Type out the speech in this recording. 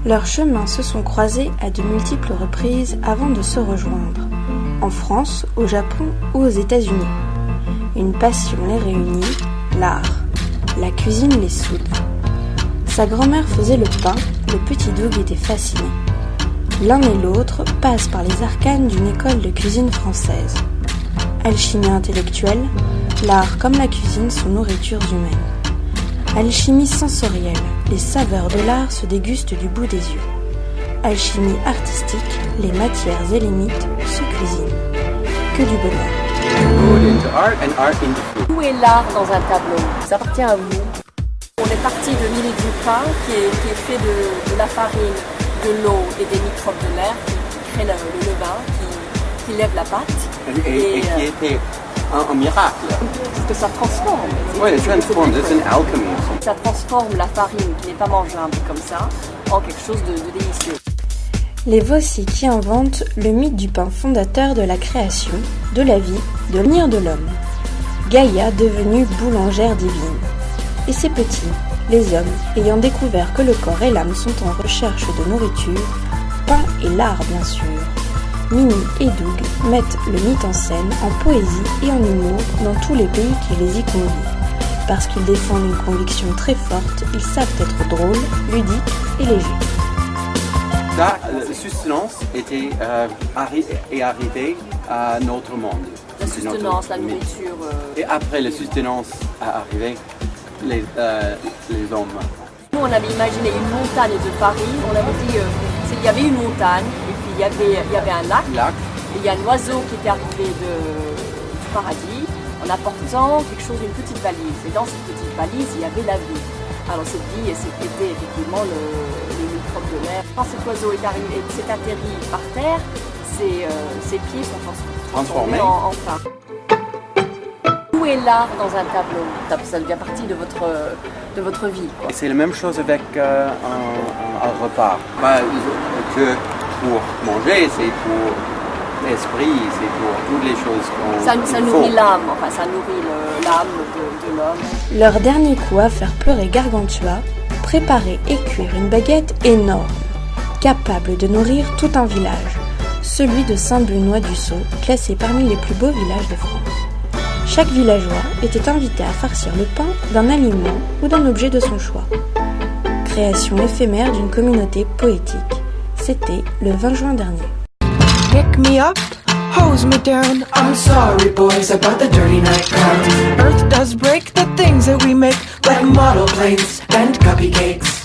Leurs chemins se sont croisés à de multiples reprises avant de se rejoindre, en France, au Japon ou aux États-Unis. Une passion les réunit, l'art. La cuisine les soude. Sa grand-mère faisait le pain, le petit Doug était fasciné. L'un et l'autre passent par les arcanes d'une école de cuisine française. Alchimie intellectuelle, l'art comme la cuisine sont nourritures humaines. Alchimie sensorielle, les saveurs de l'art se dégustent du bout des yeux. Alchimie artistique, les matières et les mythes se cuisinent. Que du bonheur. Où est l'art dans un tableau? Ça appartient à vous. On est parti de l'île du pain qui est fait de la farine, de l'eau et des microbes de l'air qui créent le levain, qui lève la pâte. Et qui était un miracle. Parce que ça transforme. Oui, ça transforme, c'est une alchimie. Ça transforme la farine qui n'est pas mangeable comme ça en quelque chose de délicieux. Les voici qui inventent le mythe du pain fondateur de la création, de la vie, de l'avenir de l'homme. Gaïa devenue boulangère divine. Et ces petits, les hommes, ayant découvert que le corps et l'âme sont en recherche de nourriture, pain et l'art bien sûr. Mini et Doug mettent le mythe en scène en poésie et en humour dans tous les pays qui les y convient. Parce qu'ils défendent une conviction très forte, ils savent être drôles, ludiques et légers. Ça, la sustenance était arrivée à notre monde. La sustenance, la nourriture. Et après la sustenance est arrivé les hommes. Nous, on avait imaginé une montagne de farine. On avait dit qu'il y avait une montagne et puis il y avait un lac. Et il y a un oiseau qui était arrivé du paradis en apportant quelque chose, une petite valise. Et dans cette petite valise, il y avait la vie. Alors cette vie, c'était effectivement les microbes de l'air. Quand cet oiseau est arrivé, s'est atterri par terre, ses pieds sont transformés en pain. Où est l'art dans un tableau? Ça devient partie de votre vie. Et c'est la même chose avec un repas. Pas que pour manger, c'est pour l'esprit, c'est pour toutes les choses Ça nourrit l'âme, enfin ça nourrit l'âme de l'homme. Leur dernier coup à faire pleurer Gargantua, préparer et cuire une baguette énorme, capable de nourrir tout un village, celui de Saint-Benoît-du-Sault, classé parmi les plus beaux villages de France. Chaque villageois était invité à farcir le pain d'un aliment ou d'un objet de son choix. Création éphémère d'une communauté poétique. C'était le 20 juin dernier. Pick me up, hose me down. I'm sorry, boys, about the dirty night crowd. Earth does break the things that we make, like model planes and cupcakes.